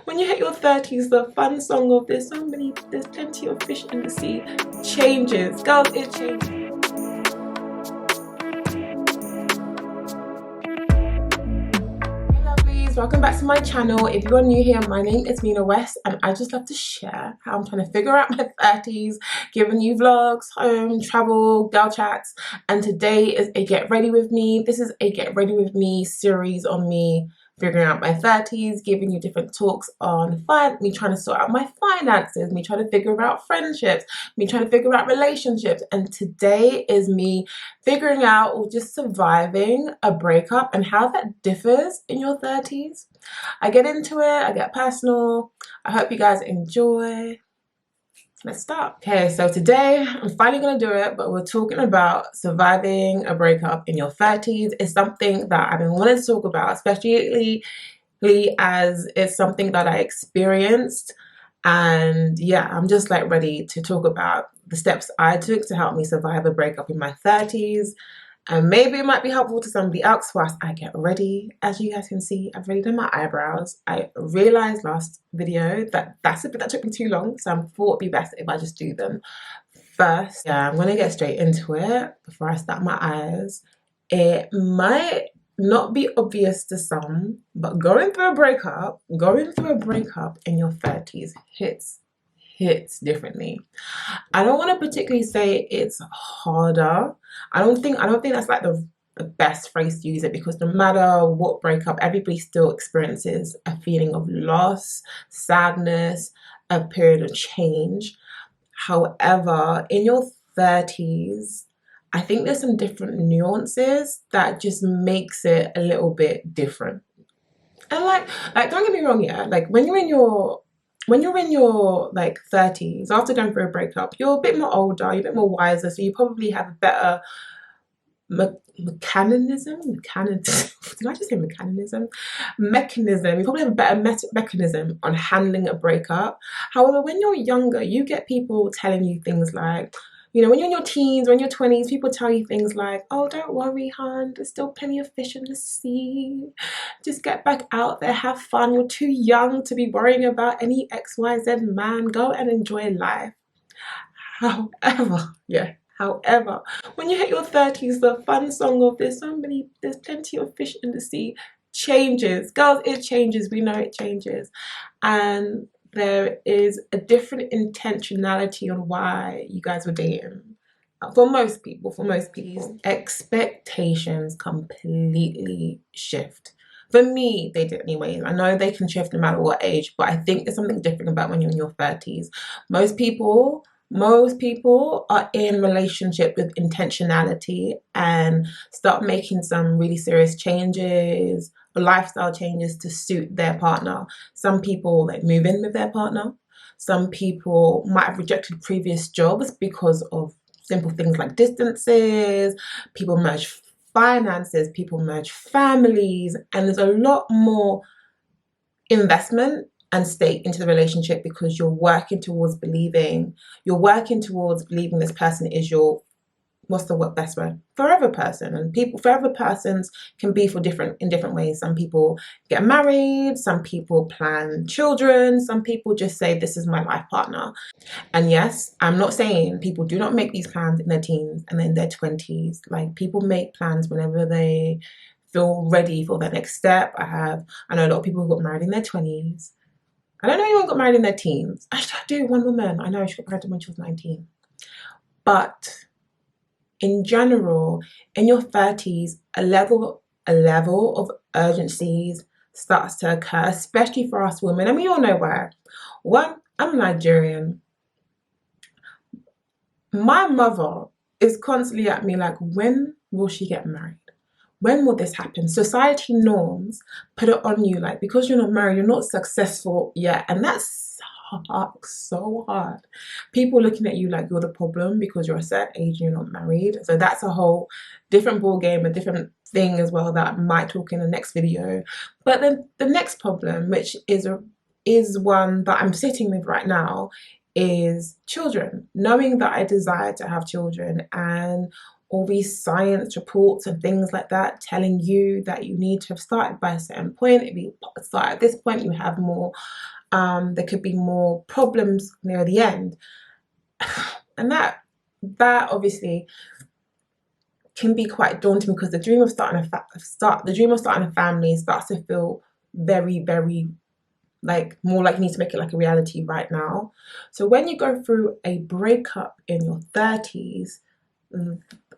When you hit your 30s, the fun song of there's plenty of fish in the sea changes. Girls, it changes. Hey lovelies, welcome back to my channel. If you are new here, my name is Mina West and I just love to share how I'm trying to figure out my 30s, giving you vlogs, home, travel, girl chats, and today is a get ready with me. This is a get ready with me series on me figuring out my 30s, giving you different talks on me trying to sort out my finances, me trying to figure out friendships, me trying to figure out relationships, and today is me figuring out or just surviving a breakup and how that differs in your 30s. I get into it, I get personal. I hope you guys enjoy. Let's start. Okay, so today I'm finally gonna do it, but we're talking about surviving a breakup in your 30s. It's something that I've been wanting to talk about, especially as it's something that I experienced. And yeah, I'm just like ready to talk about the steps I took to help me survive a breakup in my 30s. And maybe it might be helpful to somebody else whilst I get ready. As you guys can see, I've already done my eyebrows. I realised last video that that took me too long, so I thought it'd be best if I just do them first. Yeah, I'm gonna get straight into it before I start my eyes. It might not be obvious to some, but going through a breakup in your 30s hits differently. I don't want to particularly say it's harder. I don't think that's like the best phrase to use it, because no matter what breakup, everybody still experiences a feeling of loss, sadness, a period of change. However, in your 30s, I think there's some different nuances that just makes it a little bit different. And like don't get me wrong, yeah, like when you're in your like 30s, after going through a breakup, you're a bit more older, you're a bit more wiser, so you probably have a better mechanism. Did I just say mechanism? Mechanism. You probably have a better mechanism on handling a breakup. However, when you're younger, you get people telling you things like, you know, when you're in your teens, when you're 20s, people tell you things like, oh, don't worry, hon, there's still plenty of fish in the sea. Just get back out there, have fun. You're too young to be worrying about any XYZ man. Go and enjoy life. However, when you hit your 30s, the fun song of there's plenty of fish in the sea changes. Girls, it changes. We know it changes. And there is a different intentionality on why you guys were dating. For most people, expectations completely shift. For me, they did anyways. I know they can shift no matter what age, but I think there's something different about when you're in your 30s. Most people are in relationship with intentionality and start making some really serious changes, lifestyle changes to suit their partner. Some people like move in with their partner. Some people might have rejected previous jobs because of simple things like distances. People merge finances, people merge families, and there's a lot more investment and stake into the relationship because you're working towards believing this person is your, what's the word, best word, forever person. And forever persons can be in different ways. Some people get married, some people plan children, some people just say this is my life partner. And yes, I'm not saying people do not make these plans in their teens and in their 20s. Like, people make plans whenever they feel ready for their next step. I know a lot of people who got married in their 20s. I don't know anyone got married in their teens. Actually, I do. One woman, I know, she got married when she was 19. But in general, in your 30s, a level of urgencies starts to occur, especially for us women. And we all know why. One, I'm Nigerian. My mother is constantly at me like, when will she get married? When will this happen? Society norms put it on you, like, because you're not married, you're not successful yet. And that's so hard. People looking at you like you're the problem because you're a certain age and you're not married. So that's a whole different ball game, a different thing as well that I might talk in the next video. But then the next problem, which is one that I'm sitting with right now, is children. Knowing that I desire to have children, and all these science reports and things like that telling you that you need to have started by a certain point. If you start at this point, you have more there could be more problems near the end. And that obviously can be quite daunting, because the dream of starting a family starts to feel very, very like more like you need to make it like a reality right now. So when you go through a breakup in your 30s,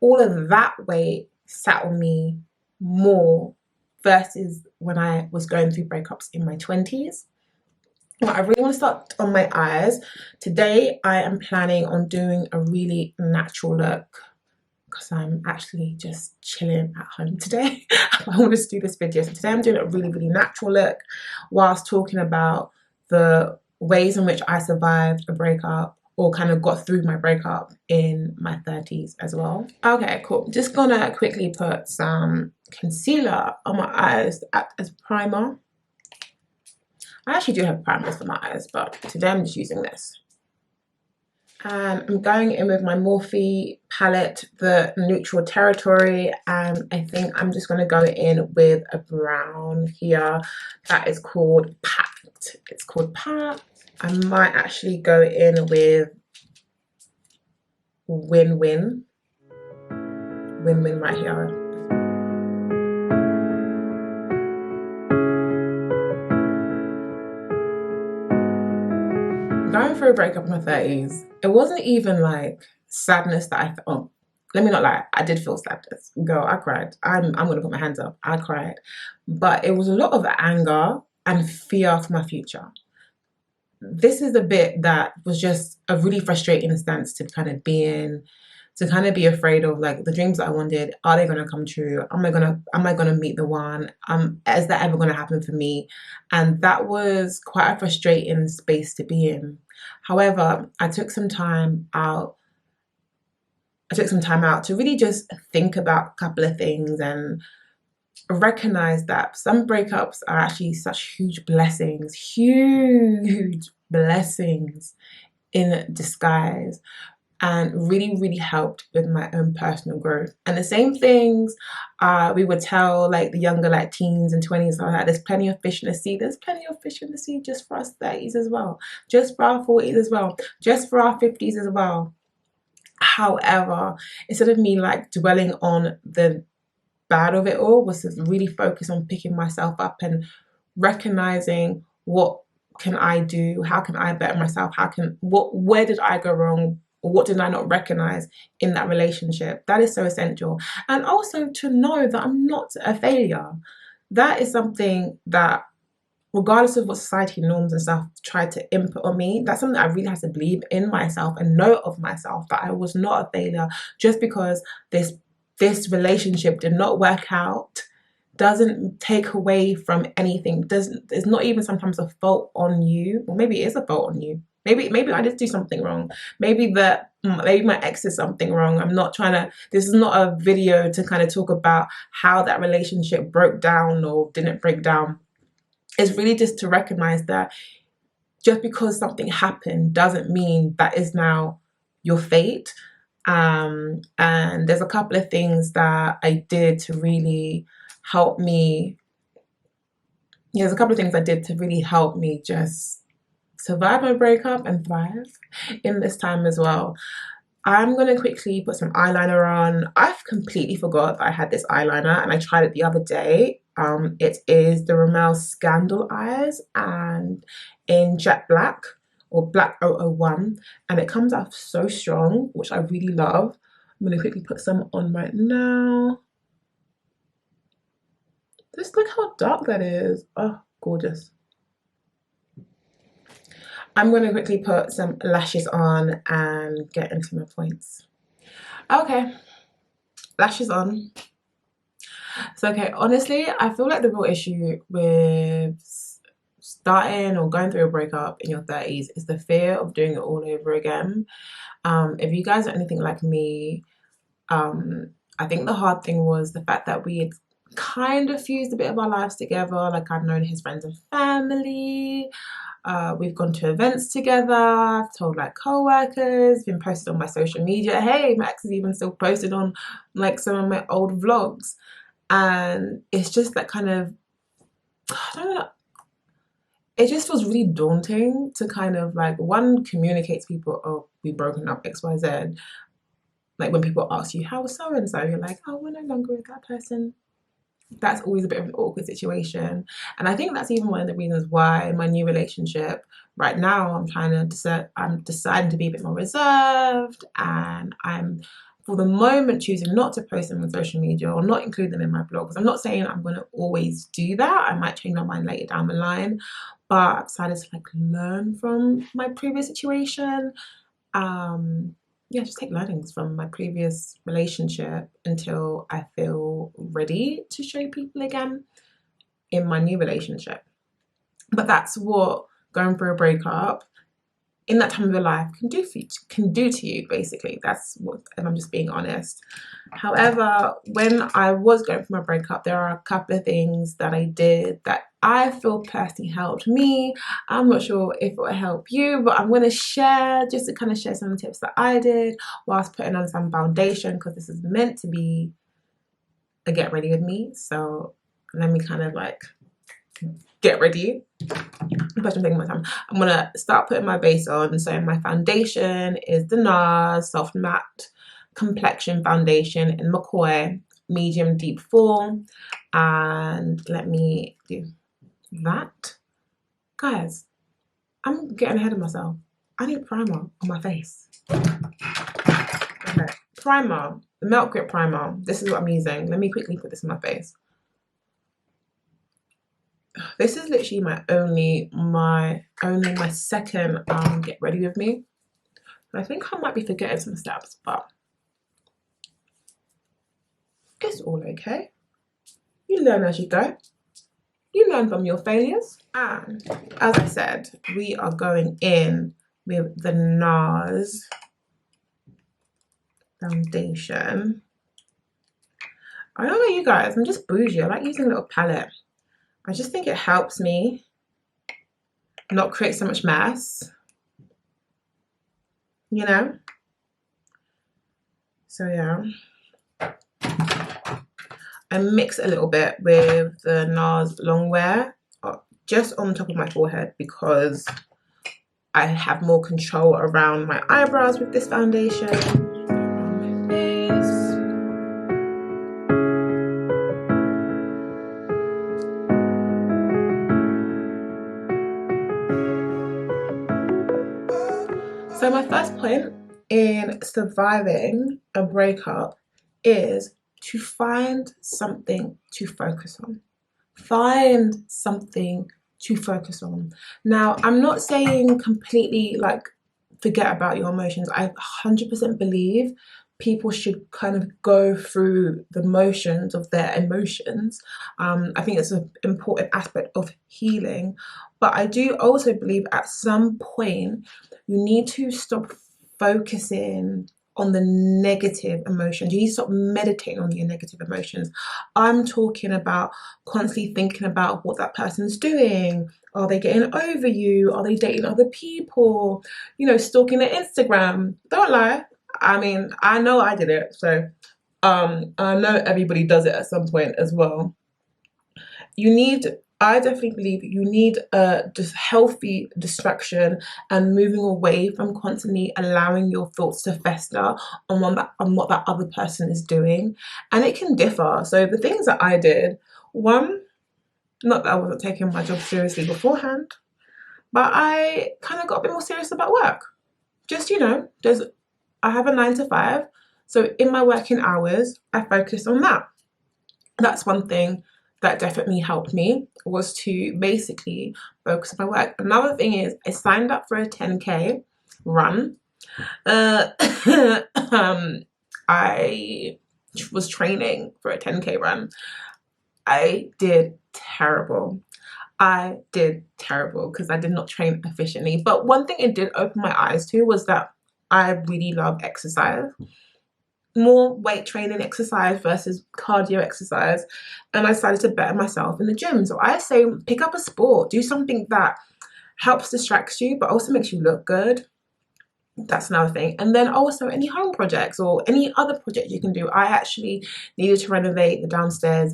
all of that weight sat on me more versus when I was going through breakups in my 20s. Well, I really want to start on my eyes. Today I am planning on doing a really natural look, because I'm actually just chilling at home today. I wanted to do this video. So today I'm doing a really, really natural look whilst talking about the ways in which I survived a breakup, or kind of got through my breakup in my 30s as well. Okay, cool. Just gonna quickly put some concealer on my eyes as primer. I actually do have primers for my eyes, but today I'm just using this. And I'm going in with my Morphe palette, the Neutral Territory, and I think I'm just going to go in with a brown here that is called Packed. It's called Packed. I might actually go in with Win-Win. Win-Win right here. Going through a breakup in my 30s, it wasn't even like sadness that I felt. Oh, let me not lie, I did feel sadness. Girl, I cried. I'm gonna put my hands up. I cried. But it was a lot of anger and fear for my future. This is a bit that was just a really frustrating stance to kind of be in, to kind of be afraid of, like, the dreams that I wanted, are they gonna come true? Am I gonna meet the one? Is that ever gonna happen for me? And that was quite a frustrating space to be in. However, I took some time out to really just think about a couple of things and recognize that some breakups are actually such huge blessings in disguise, and really, really helped with my own personal growth. And the same things we would tell like the younger, like teens and 20s, like, there's plenty of fish in the sea. There's plenty of fish in the sea just for us 30s as well, just for our 40s as well, just for our 50s as well. However, instead of me like dwelling on the bad of it all, was to really focus on picking myself up and recognizing, what can I do? How can I better myself? Where did I go wrong? What did I not recognize in that relationship? That is so essential. And also to know that I'm not a failure. That is something that, regardless of what society norms and stuff try to input on me, that's something I really have to believe in myself and know of myself, that I was not a failure. Just because this relationship did not work out doesn't take away from anything. It's not even sometimes a fault on you, or maybe it is a fault on you. Maybe I did do something wrong. Maybe my ex did something wrong. I'm not trying to, this is not a video to kind of talk about how that relationship broke down or didn't break down. It's really just to recognize that just because something happened doesn't mean that is now your fate. And there's a couple of things that I did to really help me. There's a couple of things I did to really help me just survive my breakup and thrive in this time as well. I'm going to quickly put some eyeliner on. I've completely forgot that I had this eyeliner, and I tried it the other day. It is the Rimmel Scandal Eyes, and in Jet Black, or Black 001, and it comes out so strong, which I really love. I'm going to quickly put some on right now. Just look how dark that is. Oh, gorgeous. I'm going to quickly put some lashes on and get into my points. Okay, lashes on. So, okay, honestly, I feel like the real issue with starting or going through a breakup in your 30s is the fear of doing it all over again. If you guys are anything like me, I think the hard thing was the fact that we had kind of fused a bit of our lives together. Like, I've known his friends and family. We've gone to events together. I've told like co-workers, been posted on my social media. Hey, Max is even still posted on like some of my old vlogs. And it's just that kind of, I don't know, it just feels really daunting to kind of like, one, communicate to people, oh, we've broken up, XYZ. Like when people ask you, how was so and so, you're like, oh, we're no longer with that person. That's always a bit of an awkward situation. And I think that's even one of the reasons why my new relationship right now, I'm deciding to be a bit more reserved, and I'm for the moment choosing not to post them on social media or not include them in my blog. Because I'm not saying I'm going to always do that. I might change my mind later down the line, but I've decided to like learn from my previous situation. Yeah, just take learnings from my previous relationship until I feel ready to show people again in my new relationship. But that's what going through a breakup in that time of your life can do to you, basically. That's what, if I'm just being honest. However, when I was going through my breakup, there are a couple of things that I did that I feel personally helped me. I'm not sure if it will help you, but I'm going to share, just to kind of share some of the tips that I did whilst putting on some foundation, because this is meant to be a get ready with me. So let me kind of like get ready. But I'm taking my time. I'm gonna start putting my base on. So my foundation is the NARS Soft Matte Complexion Foundation in McCoy Medium Deep 4. And let me do that. Guys, I'm getting ahead of myself. I need primer on my face. Okay, primer, the Melt Grip Primer. This is what I'm using. Let me quickly put this on my face. This is literally my second get ready with me. I think I might be forgetting some steps, but it's all okay. You learn as you go. You learn from your failures. And as I said, we are going in with the NARS foundation. I don't know you guys, I'm just bougie. I like using a little palette. I just think it helps me not create so much mess, you know? So yeah. I mix a little bit with the NARS Longwear just on top of my forehead because I have more control around my eyebrows with this foundation. So my first point in surviving a breakup is to find something to focus on. Find something to focus on. Now, I'm not saying completely like forget about your emotions. I 100% believe people should kind of go through the motions of their emotions. I think it's an important aspect of healing. But I do also believe at some point you need to stop focusing on the negative emotions. You need to stop meditating on your negative emotions. I'm talking about constantly thinking about what that person's doing. Are they getting over you? Are they dating other people? You know, stalking their Instagram. Don't lie. I mean, I know I did it. So I know everybody does it at some point as well. I definitely believe you need a just healthy distraction and moving away from constantly allowing your thoughts to fester on what that other person is doing. And it can differ. So the things that I did, one, not that I wasn't taking my job seriously beforehand, but I kind of got a bit more serious about work. Just, you know, I have a 9 to 5. So in my working hours, I focused on that. That's one thing that definitely helped me, was to basically focus on my work. Another thing is I signed up for a 10K run. I was training for a 10K run. I did terrible. Because I did not train efficiently. But one thing it did open my eyes to was that I really love exercise. More weight training exercise versus cardio exercise, and I decided to better myself in the gym. So I say pick up a sport, do something that helps distract you but also makes you look good. That's another thing. And then also any home projects or any other project you can do. I actually needed to renovate the downstairs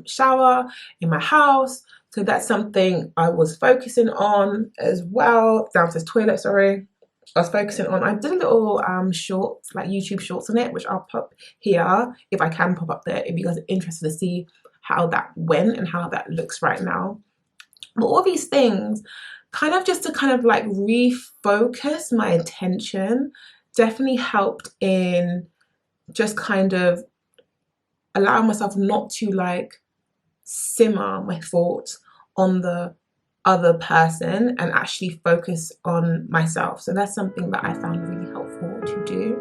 shower in my house, So that's something I was focusing on as well. Downstairs toilet, sorry. I was focusing on. I did a little shorts, like YouTube shorts on it, which I'll pop here if I can pop up there if you guys are interested to see how that went and how that looks right now. But all these things kind of just to kind of like refocus my attention definitely helped in just kind of allowing myself not to like simmer my thoughts on the other person and actually focus on myself. So that's something that I found really helpful to do.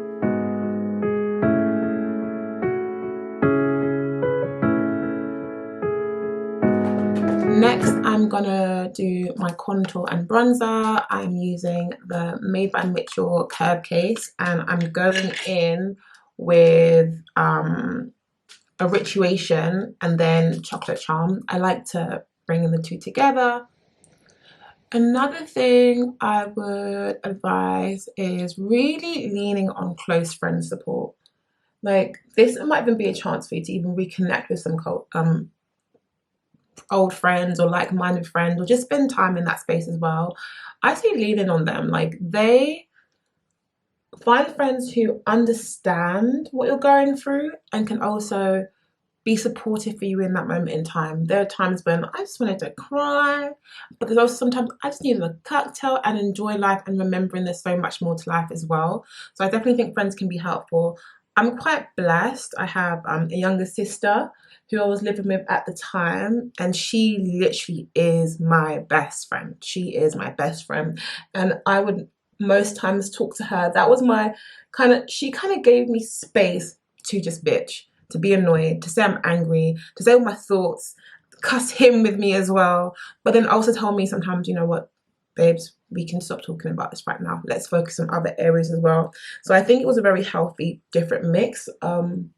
Next, I'm gonna do my contour and bronzer. I'm using the Made by Mitchell curve case, and I'm going in with a Rituation and then Chocolate Charm. I like to bring in the two together. Another thing I would advise is really leaning on close friend support. Like, this might even be a chance for you to even reconnect with some old friends or like-minded friends, or just spend time in that space as well. I say lean in on them. Like, they find friends who understand what you're going through and can also be supportive for you in that moment in time. There are times when I just wanted to cry, but there's also sometimes I just needed a cocktail and enjoy life and remembering there's so much more to life as well. So I definitely think friends can be helpful. I'm quite blessed. I have a younger sister who I was living with at the time, and she literally is my best friend. She is my best friend, and I would most times talk to her. That was my she kind of gave me space to just bitch, to be annoyed, to say I'm angry, to say all my thoughts, cuss him with me as well, but then also tell me sometimes, you know what, babes, we can stop talking about this right now. Let's focus on other areas as well. So I think it was a very healthy, different mix. And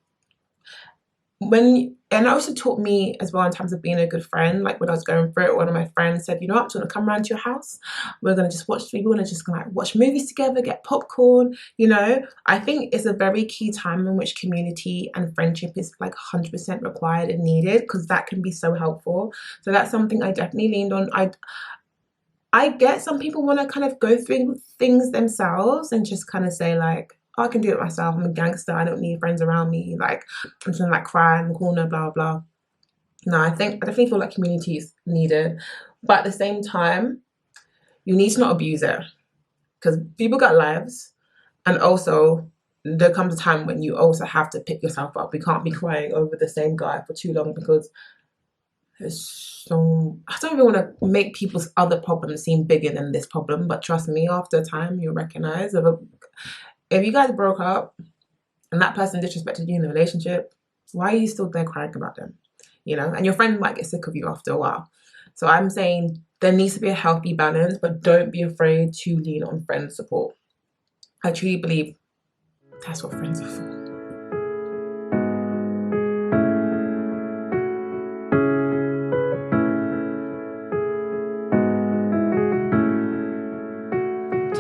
it also taught me as well in terms of being a good friend. Like when I was going through it, one of my friends said, you know what, I'm just gonna come around to your house. We're gonna just watch watch movies together, get popcorn, you know. I think it's a very key time in which community and friendship is like 100% required and needed, because that can be so helpful. So that's something I definitely leaned on. I get some people want to kind of go through things themselves and just kind of say like, oh, I can do it myself. I'm a gangster. I don't need friends around me. Like, I'm just gonna like cry in the corner, blah, blah. No, I definitely feel like community is needed. But at the same time, you need to not abuse it, because people got lives. And also, there comes a time when you also have to pick yourself up. You can't be crying over the same guy for too long, because I don't even want to make people's other problems seem bigger than this problem, but trust me, after a time you'll recognize if you guys broke up and that person disrespected you in the relationship, why are you still there crying about them? You know, and your friend might get sick of you after a while. So I'm saying there needs to be a healthy balance, but don't be afraid to lean on friend support. I truly believe that's what friends are for.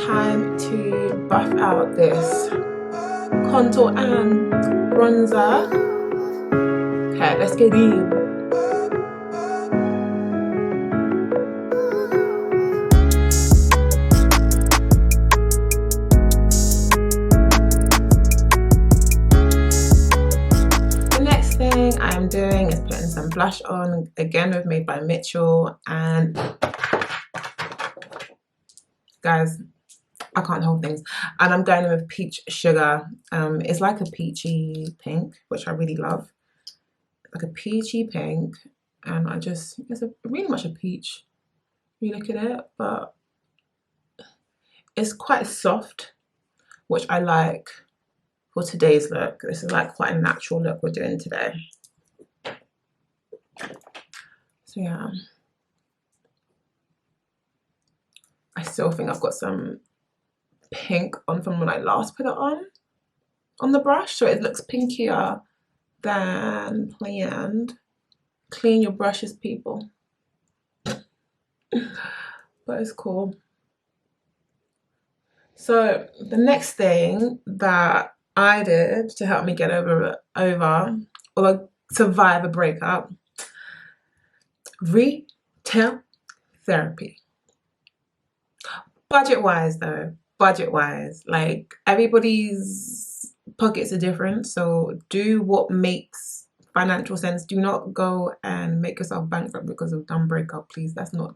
Time to buff out this contour and bronzer. Okay, let's get in. The next thing I'm doing is putting some blush on, again with Made by Mitchell, and guys, I can't hold things. And I'm going in with Peach Sugar. It's like a peachy pink, which I really love. Like a peachy pink, and it's really much a peach. You look at it, but it's quite soft, which I like for today's look. This is like quite a natural look we're doing today. So yeah, I still think I've got some pink on from when I last put it on the brush, so it looks pinkier than planned. Clean your brushes, people. But it's cool. So the next thing that I did to help me get over or survive a breakup, retouch therapy. Budget wise though, budget wise, like everybody's pockets are different, so do what makes financial sense. Do not go and make yourself bankrupt because of dumb breakup, please. That's not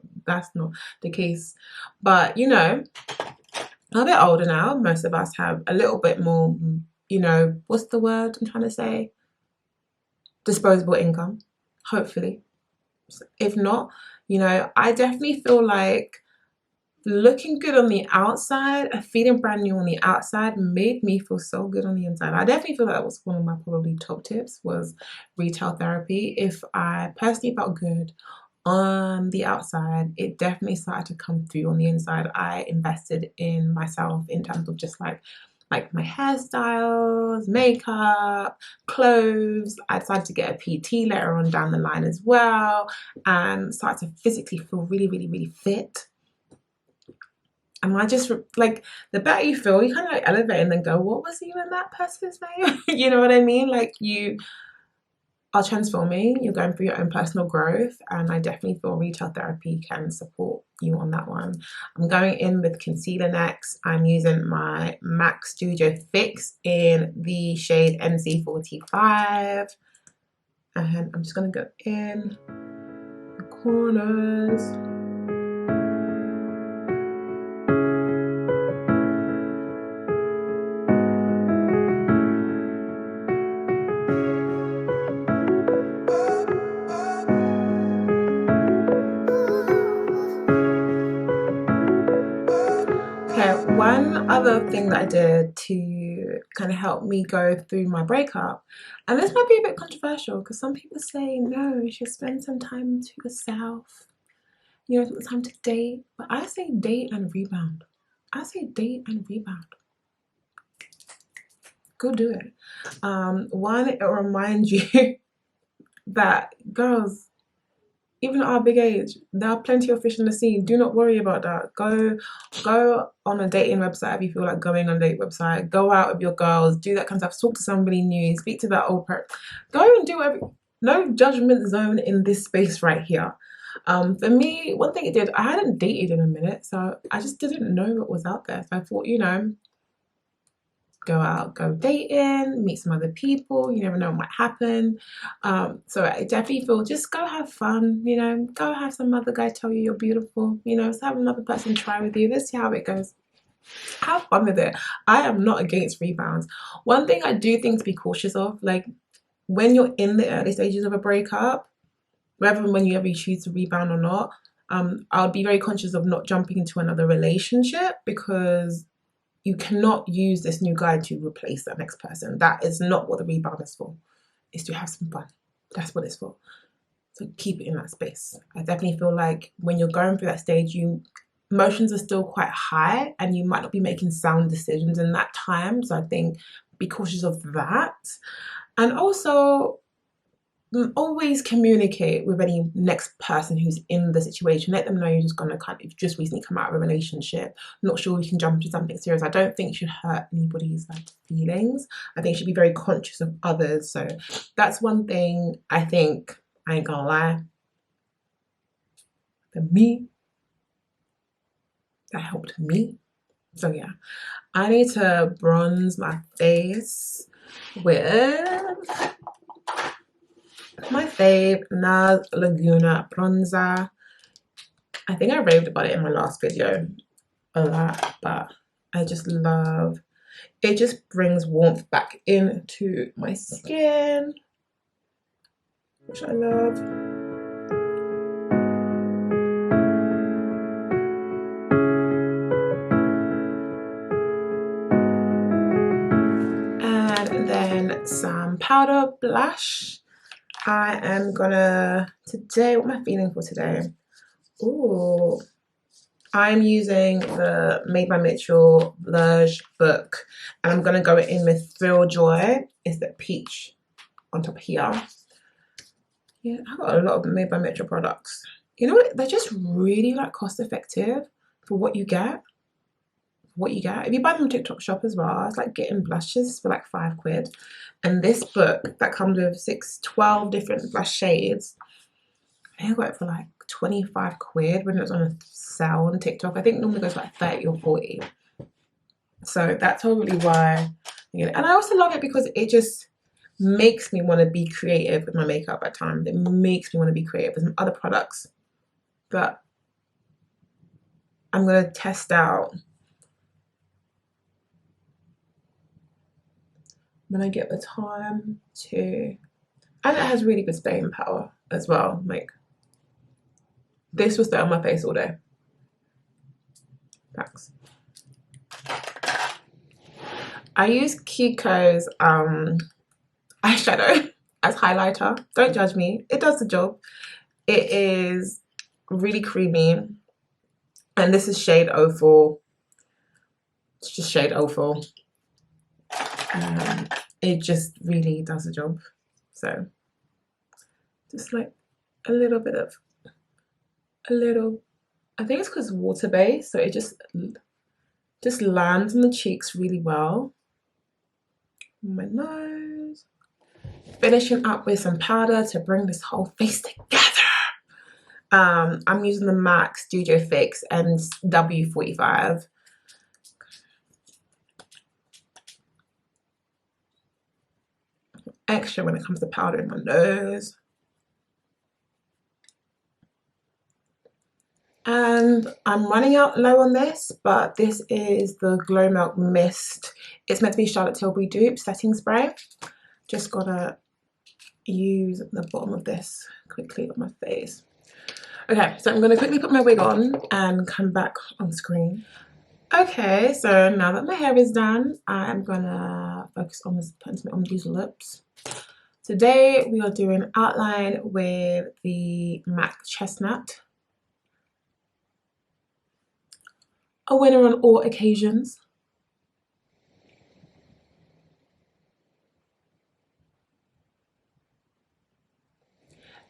the case. But you know, I'm a bit older now. Most of us have a little bit more, you know, what's the word I'm trying to say? Disposable income, hopefully. If not, you know, I definitely feel like looking good on the outside, feeling brand new on the outside made me feel so good on the inside. I definitely feel that was one of my probably top tips, was retail therapy. If I personally felt good on the outside, it definitely started to come through on the inside. I invested in myself in terms of just like my hairstyles, makeup, clothes. I decided to get a PT later on down the line as well, and started to physically feel really, really, really fit. And I just, like, the better you feel, you kind of like elevate and then go, what was even that person's name? You know what I mean? Like, you are transforming, you're going through your own personal growth, and I definitely feel retail therapy can support you on that one. I'm going in with concealer next. I'm using my MAC Studio Fix in the shade NC45. And I'm just going to go in the corners. Okay, one other thing that I did to kind of help me go through my breakup, and this might be a bit controversial because some people say no, you should spend some time to yourself, you know, time to date, but I say date and rebound. I say date and rebound. Go do it. One, it reminds you that girls, even at our big age, there are plenty of fish in the sea. Do not worry about that. Go on a dating website if you feel like going on a date website. Go out with your girls. Do that kind of stuff. Talk to somebody new. Speak to that old person. Go and do whatever. No judgment zone in this space right here. For me, one thing it did, I hadn't dated in a minute, so I just didn't know what was out there. So I thought, you know, go out, go dating, meet some other people. You never know what might happen. So I definitely feel just go have fun, you know, go have some other guy tell you you're beautiful, you know, let's have another person try with you. Let's see how it goes. Have fun with it. I am not against rebounds. One thing I do think to be cautious of, like when you're in the early stages of a breakup, whether when you ever choose to rebound or not, I'll be very conscious of not jumping into another relationship, because you cannot use this new guy to replace that next person. That is not what the rebound is for. It's to have some fun. That's what it's for. So keep it in that space. I definitely feel like when you're going through that stage, emotions are still quite high and you might not be making sound decisions in that time. So I think be cautious of that. And also, always communicate with any next person who's in the situation. Let them know you're just gonna you've just recently come out of a relationship, not sure we can jump into something serious. I don't think you should hurt anybody's like feelings. I think you should be very conscious of others. So that's one thing I think, I ain't gonna lie, for me, that helped me. So yeah, I need to bronze my face with my fave NARS Laguna bronzer. I think I raved about it in my last video a lot, but I just love it. Just brings warmth back into my skin, which I love. And then some powder blush. I am gonna, today, what am I feeling for today? Ooh, I'm using the Made by Mitchell Blush Book, and I'm gonna go in with Thrill Joy. It's the peach on top here. Yeah, I've got a lot of Made by Mitchell products. You know what? They're just really like cost effective for what you get. If you buy them on TikTok shop as well, it's like getting blushes for like £5. And this book that comes with 12 different blush shades, I got it for like 25 quid when it was on a sale on TikTok. I think it normally goes like 30 or 40. So that's probably why, you know, and I also love it because it just makes me want to be creative with my makeup at times. It makes me want to be creative with some other products that I'm going to test out when I get the time to. And it has really good staying power as well. Like, this will stay on my face all day. Thanks. I use Kiko's eyeshadow as highlighter. Don't judge me. It does the job. It is really creamy. And this is shade 04. It's just shade 04. It just really does the job. So just like a little bit of, I think it's because it's water based, so it just lands on the cheeks really well. My nose. Finishing up with some powder to bring this whole face together. I'm using the MAC Studio Fix and W45. Extra when it comes to powder in my nose. And I'm running out low on this, but this is the Glow Milk Mist. It's meant to be Charlotte Tilbury dupe setting spray. Just gotta use the bottom of this quickly on my face. Okay, so I'm gonna quickly put my wig on and come back on screen. Okay, so now that my hair is done, I'm gonna focus on this, on these lips. Today we are doing outline with the MAC Chestnut. A winner on all occasions.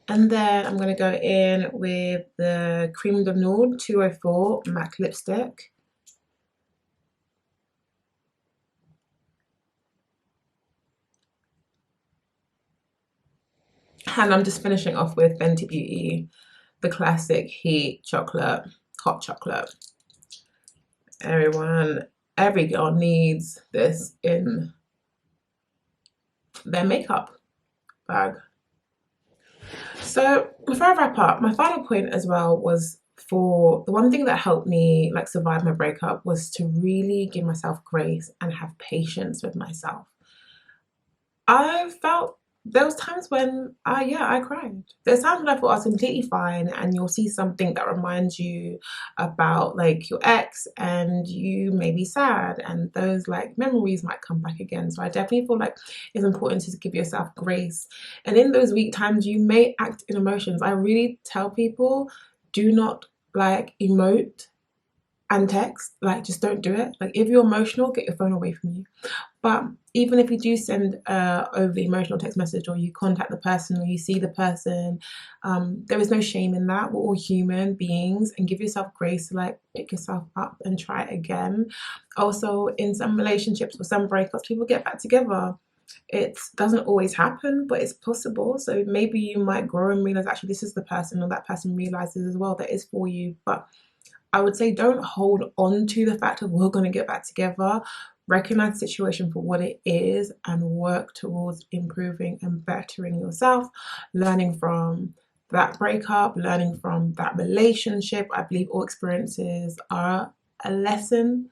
And then I'm going to go in with the Cream de Nude 204 MAC lipstick. And I'm just finishing off with Fenty Beauty, the classic Heat Chocolate, Hot Chocolate. Everyone, every girl needs this in their makeup bag. So before I wrap up, my final point as well was, for the one thing that helped me like survive my breakup was to really give myself grace and have patience with myself. I felt there was times when I cried. There's times when I thought I was completely fine, and you'll see something that reminds you about like your ex and you may be sad, and those like memories might come back again. So I definitely feel like it's important to give yourself grace, and in those weak times you may act in emotions. I really tell people, do not like emote and text. Like, just don't do it. Like, if you're emotional, get your phone away from you. But even if you do send over the emotional text message, or you contact the person, or you see the person, there is no shame in that. We're all human beings, and give yourself grace to like pick yourself up and try it again. Also, in some relationships or some breakups, people get back together. It doesn't always happen, but it's possible. So maybe you might grow and realize actually this is the person, or that person realizes as well that is for you. But I would say don't hold on to the fact of we're going to get back together. Recognize the situation for what it is and work towards improving and bettering yourself, learning from that breakup, learning from that relationship. I believe all experiences are a lesson,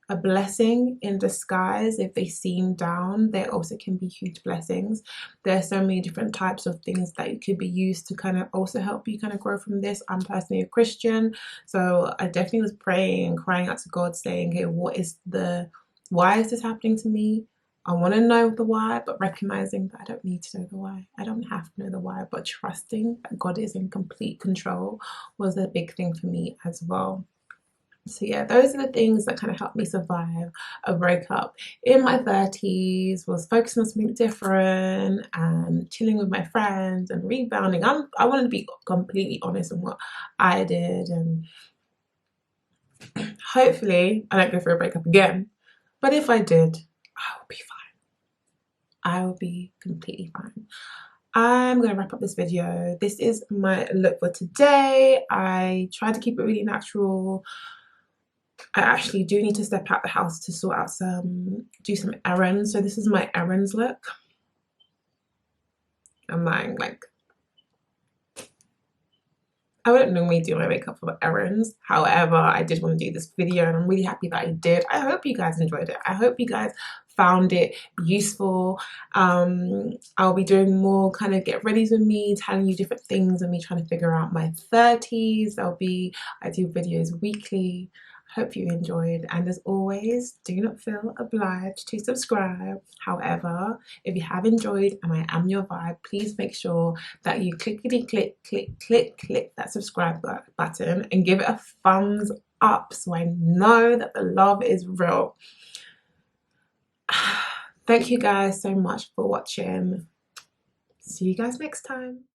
a blessing in disguise. If they seem down, they also can be huge blessings. There are so many different types of things that you could be used to kind of also help you kind of grow from this. I'm personally a Christian, so I definitely was praying and crying out to God, saying, okay, why is this happening to me? I want to know the why, but recognizing that I don't need to know the why. I don't have to know the why, but trusting that God is in complete control was a big thing for me as well. So yeah, those are the things that kind of helped me survive a breakup in my 30s, was focusing on something different and chilling with my friends and rebounding. I wanted to be completely honest in what I did, and hopefully I don't go through a breakup again. But if I did, I will be fine. I will be completely fine. I'm gonna wrap up this video. This is my look for today. I tried to keep it really natural. I actually do need to step out the house to sort out do some errands. So this is my errands look. I'm lying, like, I wouldn't normally do my makeup for errands. However, I did want to do this video and I'm really happy that I did. I hope you guys enjoyed it. I hope you guys found it useful. I'll be doing more kind of get readies with me, telling you different things and me trying to figure out my 30s. I do videos weekly. Hope you enjoyed, and as always, do not feel obliged to subscribe. However, if you have enjoyed and I am your vibe, please make sure that you click that subscribe button and give it a thumbs up so I know that the love is real. Thank you guys so much for watching. See you guys next time.